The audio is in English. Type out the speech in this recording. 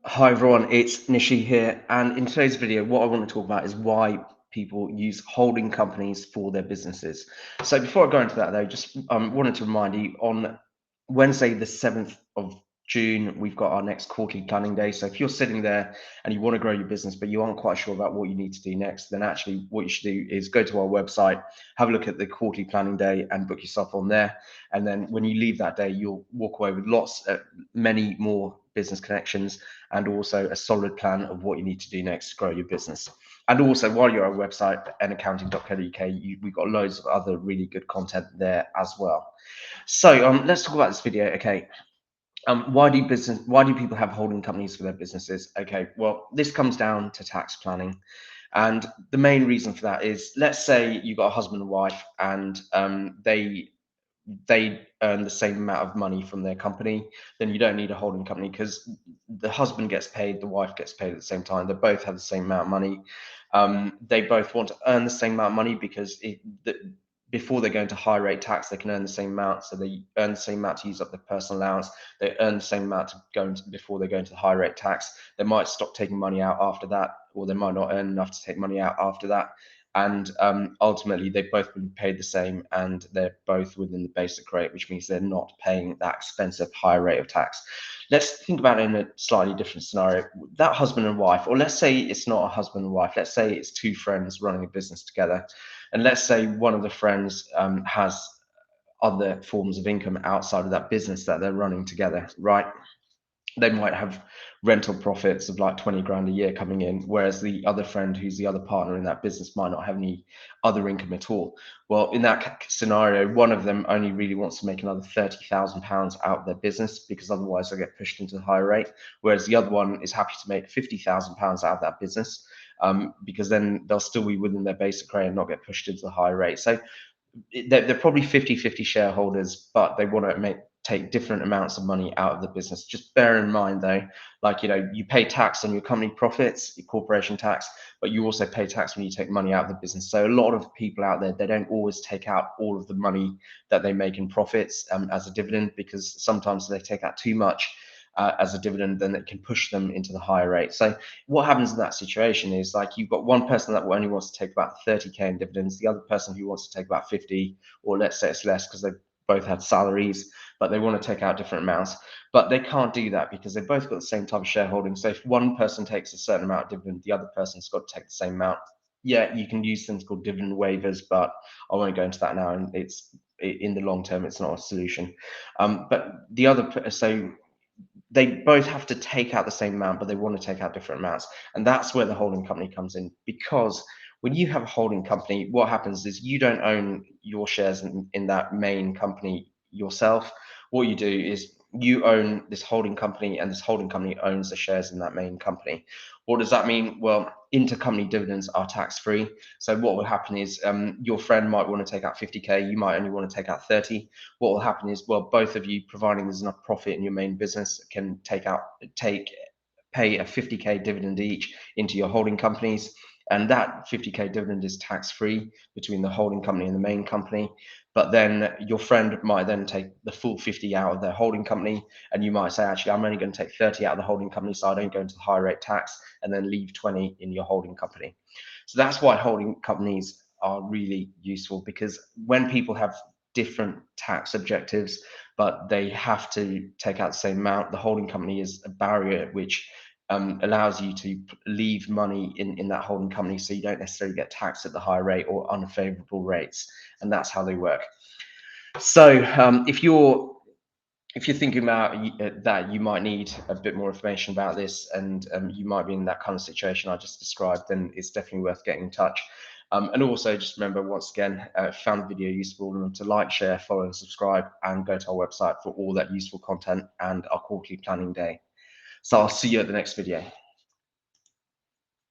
Hi everyone, it's Nishi here, and in today's video, what I want to talk about is why people use holding companies for their businesses. So before I go into that though, just wanted to remind you on Wednesday, the 7th of June, we've got our next quarterly planning day. So if you're sitting there and you want to grow your business, but you aren't quite sure about what you need to do next, then actually what you should do is go to our website, have a look at the quarterly planning day and book yourself on there. And then when you leave that day, you'll walk away with many more business connections and also a solid plan of what you need to do next to grow your business. And also, while you're on our website, naccounting.co.uk, we've got loads of other really good content there as well. So let's talk about this video. Okay, why do people have holding companies for their businesses? Okay, well, this comes down to tax planning. And the main reason for that is, let's say you've got a husband and wife and they earn the same amount of money from their company, then you don't need a holding company because the husband gets paid, the wife gets paid at the same time. They both have the same amount of money. They both want to earn the same amount of money because before they go into high rate tax, they can earn the same amount. So they earn the same amount to use up their personal allowance. They earn the same amount to go into before they go into the high rate tax. They might stop taking money out after that, or they might not earn enough to take money out after that. And ultimately they've both been paid the same and they're both within the basic rate, which means they're not paying that expensive higher rate of tax. Let's think about it in a slightly different scenario. That husband and wife, or let's say it's not a husband and wife, let's say it's two friends running a business together, and let's say one of the friends has other forms of income outside of that business that they're running together, right? They might have rental profits of like 20 grand a year coming in, whereas the other friend who's the other partner in that business might not have any other income at all. Well, in that scenario, one of them only really wants to make another £30,000 out of their business because otherwise they'll get pushed into the higher rate, whereas the other one is happy to make £50,000 out of that business, because then they'll still be within their basic rate and not get pushed into the higher rate. So they're probably 50-50 shareholders, but they want to take different amounts of money out of the business. Just bear in mind though, like, you pay tax on your company profits, your corporation tax, but you also pay tax when you take money out of the business. So a lot of people out there, they don't always take out all of the money that they make in profits as a dividend, because sometimes they take out too much as a dividend, then it can push them into the higher rate. So what happens in that situation is, like, you've got one person that only wants to take about 30k in dividends, the other person who wants to take about 50, or let's say it's less because they both had salaries, but they want to take out different amounts. But they can't do that because they've both got the same type of shareholding. So if one person takes a certain amount of dividend, the other person's got to take the same amount. Yeah, you can use things called dividend waivers, but I won't go into that now. And it's, in the long term, it's not a solution. But the other, so they both have to take out the same amount, but they want to take out different amounts. And that's where the holding company comes in, because when you have a holding company, what happens is you don't own your shares in that main company yourself. What you do is you own this holding company, and this holding company owns the shares in that main company. What does that mean? Well, intercompany dividends are tax free. So what will happen is, your friend might want to take out 50k, you might only want to take out 30. What will happen is, well, both of you, providing there's enough profit in your main business, can pay a 50k dividend each into your holding companies, and that 50k dividend is tax free between the holding company and the main company. But then your friend might then take the full 50 out of their holding company, and you might say, actually, I'm only going to take 30 out of the holding company so I don't go into the high rate tax, and then leave 20 in your holding company. So that's why holding companies are really useful, because when people have different tax objectives, but they have to take out the same amount, the holding company is a barrier which allows you to leave money in that holding company, so you don't necessarily get taxed at the high rate or unfavorable rates, and that's how they work. So if you're thinking about that, you might need a bit more information about this, and you might be in that kind of situation I just described, then it's definitely worth getting in touch. And also, just remember, once again, if you found the video useful, remember to like, share, follow, and subscribe, and go to our website for all that useful content and our quarterly planning day. So I'll see you at the next video.